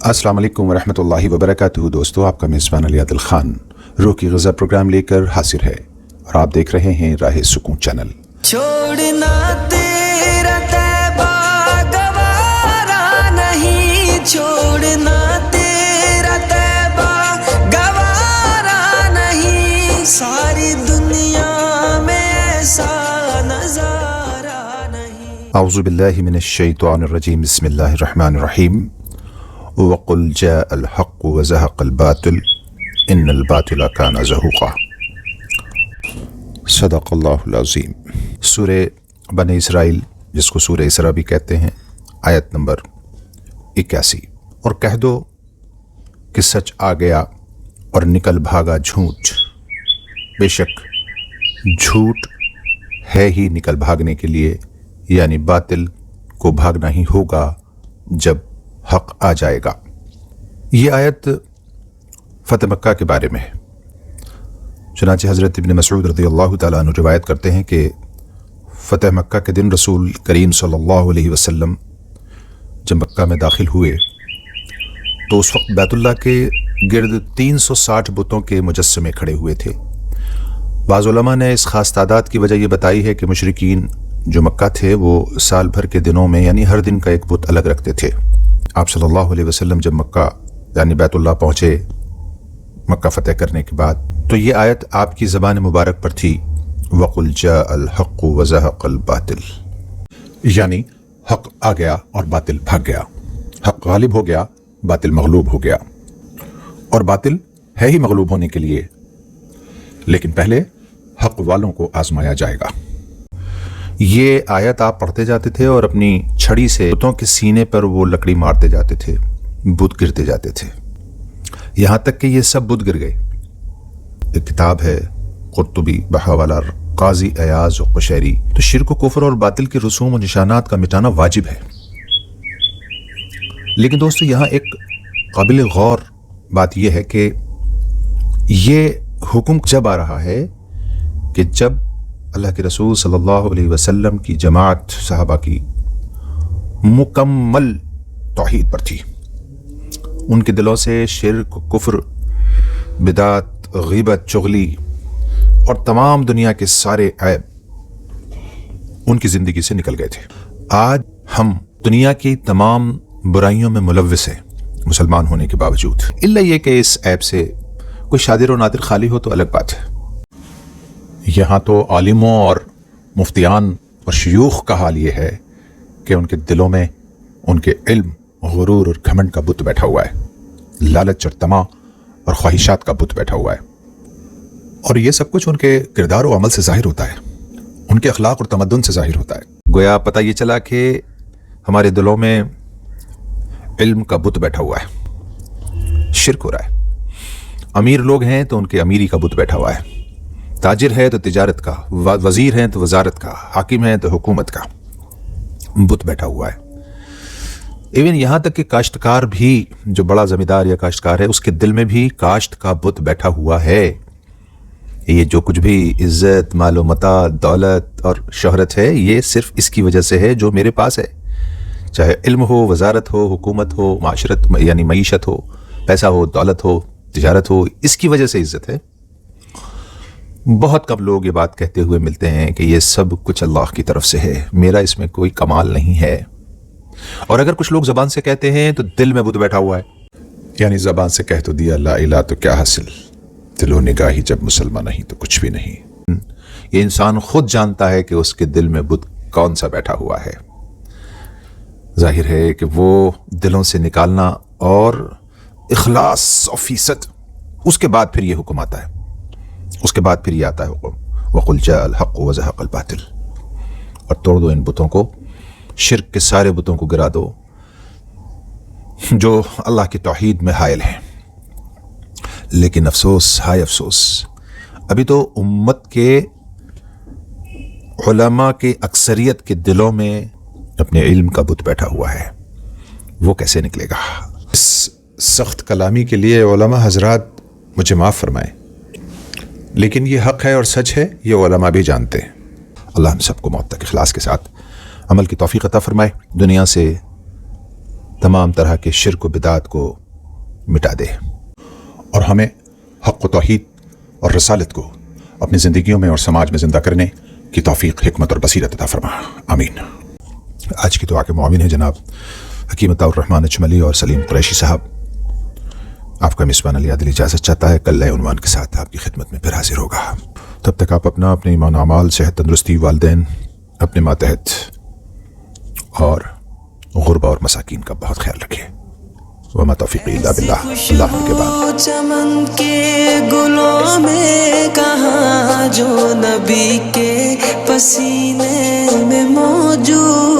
अस्सलाम वालेकुम वरहमत ल्लाहि वबरकातुहू। दोस्तों, आपका मेज़बान अली आदिल खान रूह की ग़ज़ा प्रोग्राम लेकर हाजिर है और आप देख रहे हैं राह सुकून चैनल। छोड़ना तेरा तैबा गवारा नहीं, छोड़ना तेरा तैबा गवारा नहीं, सारी दुनिया में ऐसा नज़ारा नहीं। औज़ु बिल्लाहि मिनश शैतानिर रजीम, बिस्मिल्लाहिर रहमानिर रहीम। वक़ुल जाअल हक़्क़ु व ज़हक़ल बातिल इन्नल बातिला काना ज़हूक़ा। सदक़ल्लाहुल अज़ीम। सूरे बनी इसराइल, जिसको सूरे इसरा भी कहते हैं, आयत नंबर 81। और कह दो कि सच आ गया और निकल भागा झूठ, बेशक झूठ है ही निकल भागने के लिए, यानी बातिल को भागना ही होगा जब हक आ जाएगा। ये आयत फ़तह मक्का के बारे में है। चुनांचे हज़रत इब्न मसऊद रज़ियल्लाहु ताला अन्हु रिवायत करते हैं कि फ़तह मक्का के दिन रसूल करीम सल्लल्लाहु अलैहि वसल्लम जब मक्का में दाखिल हुए तो उस वक्त बैतुल्लाह के गिर्द 360 बुतों के मुजस्समे खड़े हुए थे। बाज़ उलमा ने इस ख़ास तादाद की वजह यह बताई है कि मुशरिकीन जो मक्का थे वो साल भर के दिनों में यानी हर दिन का एक बुत अलग रखते थे। आप सल्लल्लाहु अलैहि वसल्लम जब मक्का यानी बैतुल्लाह पहुँचे मक्का फ़तह करने के बाद, तो ये आयत आपकी ज़बान मुबारक पर थी, वक़ुल जाअल हक़्क़ु व ज़हक़ल बातिल, यानी हक़ आ गया और बातिल भाग गया, हक़ गालिब हो गया, बातिल मग़लूब हो गया। और बातिल है ही मग़लूब होने के लिए, लेकिन पहले हक़ वालों को आज़माया जाएगा। ये आयत आप पढ़ते जाते थे और अपनी छड़ी से बुतों के सीने पर वो लकड़ी मारते जाते थे, बुत गिरते जाते थे, यहाँ तक कि ये सब बुत गिर गए। एक किताब है कुर्तुबी, बहावाला, काजी अयाज और कुशैरी। तो शिर्क व कुफ्र और बातिल के रसूम और निशानात का मिटाना वाजिब है। लेकिन दोस्तों, यहाँ एक काबिल गौर बात यह है कि ये हुक्म जब आ रहा है कि जब अल्लाह के रसूल सल्लल्लाहु अलैहि वसल्लम की जमात सहाबा की मुकम्मल तौहीद पर थी, उनके दिलों से शिर्क, कुफ्र, बिदात, ग़ीबत, चुगली और तमाम दुनिया के सारे ऐब उनकी ज़िंदगी से निकल गए थे। आज हम दुनिया की तमाम बुराइयों में मुलव्विस हैं मुसलमान होने के बावजूद, इल्ला ये कि इस ऐब से कोई शादिर और नादिर खाली हो तो अलग बात है। यहाँ तो आलिमों और मुफ्तियान और शयूख का हाल ये है कि उनके दिलों में उनके इल्म, गुरूर और घमंड का बुत बैठा हुआ है, लालच और तमा और ख्वाहिशात का बुत बैठा हुआ है। और ये सब कुछ उनके किरदार और अमल से जाहिर होता है, उनके अखलाक और तमद्दुन से जाहिर होता है। गोया पता ये चला कि हमारे दिलों में इल्म का बुत बैठा हुआ है, शिर्क हो रहा है। अमीर लोग हैं तो उनके अमीरी का बुत बैठा हुआ है, ताजिर है तो तिजारत का, वजीर हैं तो वजारत का, हाकिम हैं तो हुकूमत का बुत बैठा हुआ है। इवन यहाँ तक कि काश्तकार भी, जो बड़ा जमींदार या काश्तकार है, उसके दिल में भी काश्त का बुत बैठा हुआ है। ये जो कुछ भी इज्जत, मालो मता, दौलत और शोहरत है, ये सिर्फ इसकी वजह से है जो मेरे पास है, चाहे इल्म हो, वजारत हो, हुकूमत हो, माशरत यानी मईशत हो, पैसा हो, दौलत हो, तिजारत हो, इसकी वजह से इज्जत है। बहुत कम लोग ये बात कहते हुए मिलते हैं कि ये सब कुछ अल्लाह की तरफ से है, मेरा इसमें कोई कमाल नहीं है। और अगर कुछ लोग ज़बान से कहते हैं तो दिल में बुत बैठा हुआ है, यानी ज़बान से कह तो दिया ला इलाहा तो क्या हासिल, दिलो निगाही जब मुसलमान नहीं तो कुछ भी नहीं। ये इंसान खुद जानता है कि उसके दिल में बुत कौन सा बैठा हुआ है। जाहिर है कि वो दिलों से निकालना और इखलास 100%, उसके बाद फिर ये हुक्म आता है, उसके बाद फिर ये आता है हुक्म, वक़ुल जाअल हक़्क़ु व ज़हक़ल बातिल, और तोड़ दो इन बुतों को, शिर्क के सारे बुतों को गिरा दो जो अल्लाह की तौहीद में हायल हैं। लेकिन अफसोस, हाय अफसोस, अभी तो उम्मत के उलमा के अक्सरियत के दिलों में अपने इल्म का बुत बैठा हुआ है। वो कैसे निकलेगा? इस सख्त कलामी के लिए उलमा हजरात मुझे माफ़ फरमाएं, लेकिन ये हक़ है और सच है, ये उलमा भी जानते हैं। अल्लाह हम सबको मौत तक इखलास के साथ अमल की तौफीक अता फरमाए, दुनिया से تمام طرح کے شرک و بدعات کو مٹا دے، اور ہمیں حق و توحید اور رسالت کو اپنی زندگیوں میں اور سماج میں زندہ کرنے کی توفیق، حکمت اور بصیرت عطا فرما، آمین۔ آج کی دعا کے معاون ہیں جناب حکیم عطاء الرحمن اجملی اور سلیم قریشی صاحب۔ آپ کا میزبان علی عادل اجازت چاہتا ہے کل نئے عنوان کے ساتھ آپ کی خدمت میں پھر حاضر ہوگا۔ تب تک آپ اپنے ایمان و اعمال، صحت، تندرستی، والدین، اپنے ماتحت اور غربا اور مساکین کا بہت خیال رکھیے۔ وما توفیقی الا باللہ، اللہ کے بعد۔ چمن کے گلوں میں کہاں جو نبی کے پسینے میں موجود